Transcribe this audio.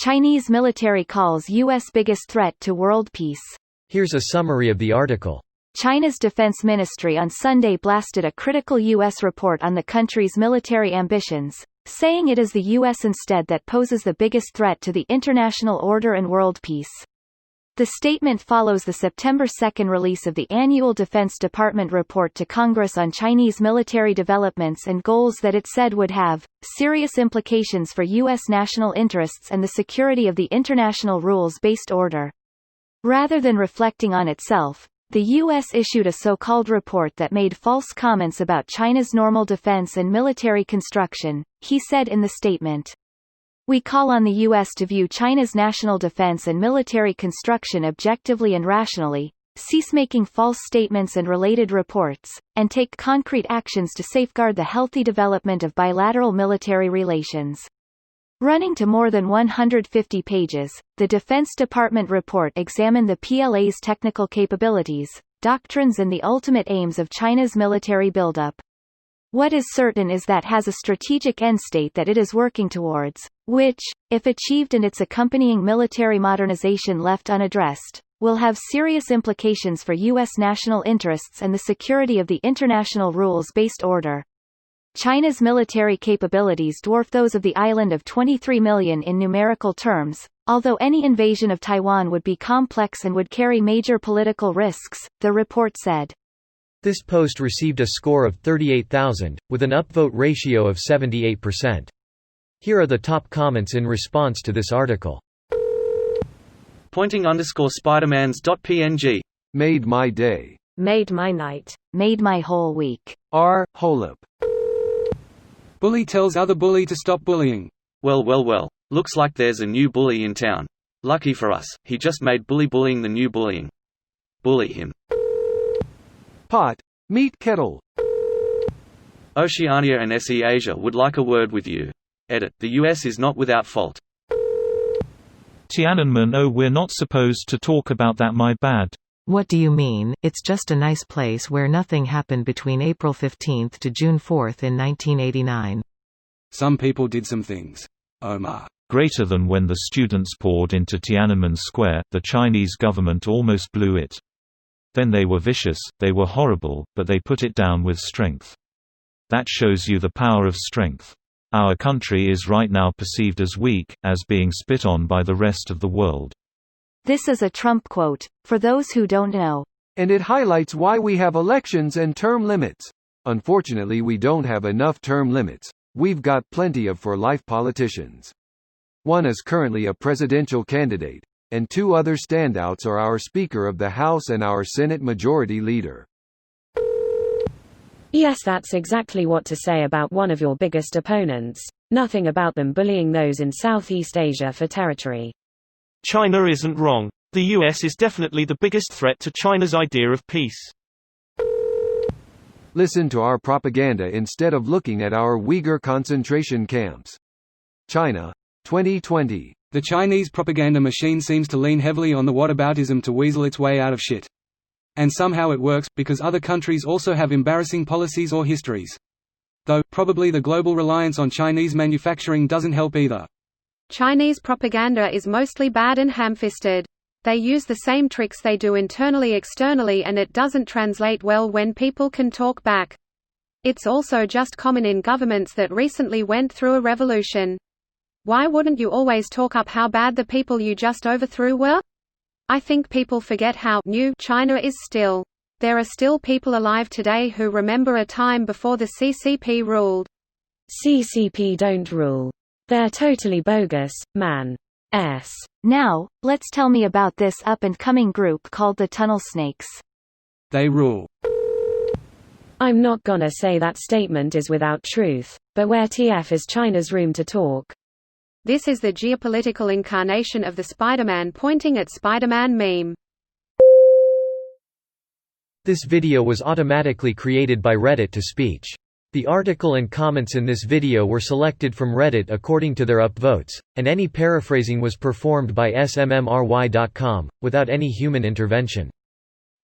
Chinese military calls U.S. biggest threat to world peace. Here's a summary of the article. China's defense ministry on Sunday blasted a critical U.S. report on the country's military ambitions, saying it is the U.S. instead that poses the biggest threat to the international order and world peace. The statement follows the September 2 release of the annual Defense Department report to Congress on Chinese military developments and goals that it said would have serious implications for U.S. national interests and the security of the international rules-based order. Rather than reflecting on itself, the U.S. issued a so-called report that made false comments about China's normal defense and military construction, he said in the statement. We call on the U.S. to view China's national defense and military construction objectively and rationally, cease making false statements and related reports, and take concrete actions to safeguard the healthy development of bilateral military relations. Running to more than 150 pages, the Defense Department report examined the PLA's technical capabilities, doctrines and the ultimate aims of China's military buildup. What is certain is that has a strategic end state that it is working towards, which, if achieved and its accompanying military modernization left unaddressed, will have serious implications for U.S. national interests and the security of the international rules-based order. China's military capabilities dwarf those of the island of 23 million in numerical terms, although any invasion of Taiwan would be complex and would carry major political risks, the report said. This post received a score of 38,000, with an upvote ratio of 78%. Here are the top comments in response to this article. Pointing_Spidermans.png. Made my day. Made my night. Made my whole week. Holop. Bully tells other bully to stop bullying. Well. Looks like there's a new bully in town. Lucky for us, he just made bullying the new bullying. Bully him. Pot. Meat kettle. Oceania and SE Asia would like a word with you. Edit. The US is not without fault. Tiananmen. Oh, we're not supposed to talk about that, my bad. What do you mean? It's just a nice place where nothing happened between April 15 to June 4 in 1989. Some people did some things. Omar. Greater than when the students poured into Tiananmen Square, the Chinese government almost blew it. Then they were vicious, they were horrible, but they put it down with strength. That shows you the power of strength. Our country is right now perceived as weak, as being spit on by the rest of the world. This is a Trump quote, for those who don't know. And it highlights why we have elections and term limits. Unfortunately, we don't have enough term limits. We've got plenty of for-life politicians. One is currently a presidential candidate, and two other standouts are our Speaker of the House and our Senate Majority Leader. Yes, that's exactly what to say about one of your biggest opponents. Nothing about them bullying those in Southeast Asia for territory. China isn't wrong. The US is definitely the biggest threat to China's idea of peace. Listen to our propaganda instead of looking at our Uyghur concentration camps. China, 2020. The Chinese propaganda machine seems to lean heavily on the whataboutism to weasel its way out of shit. And somehow it works, because other countries also have embarrassing policies or histories. Though, probably the global reliance on Chinese manufacturing doesn't help either. Chinese propaganda is mostly bad and ham-fisted. They use the same tricks they do internally externally, and it doesn't translate well when people can talk back. It's also just common in governments that recently went through a revolution. Why wouldn't you always talk up how bad the people you just overthrew were? I think people forget how new China is still. There are still people alive today who remember a time before the CCP ruled. CCP don't rule. They're totally bogus, man. Now, let's tell me about this up-and-coming group called the Tunnel Snakes. They rule. I'm not gonna say that statement is without truth, but where TF is China's room to talk? This is the geopolitical incarnation of the Spider-Man pointing at Spider-Man meme. This video was automatically created by Reddit to speech. The article and comments in this video were selected from Reddit according to their upvotes, and any paraphrasing was performed by smmry.com, without any human intervention.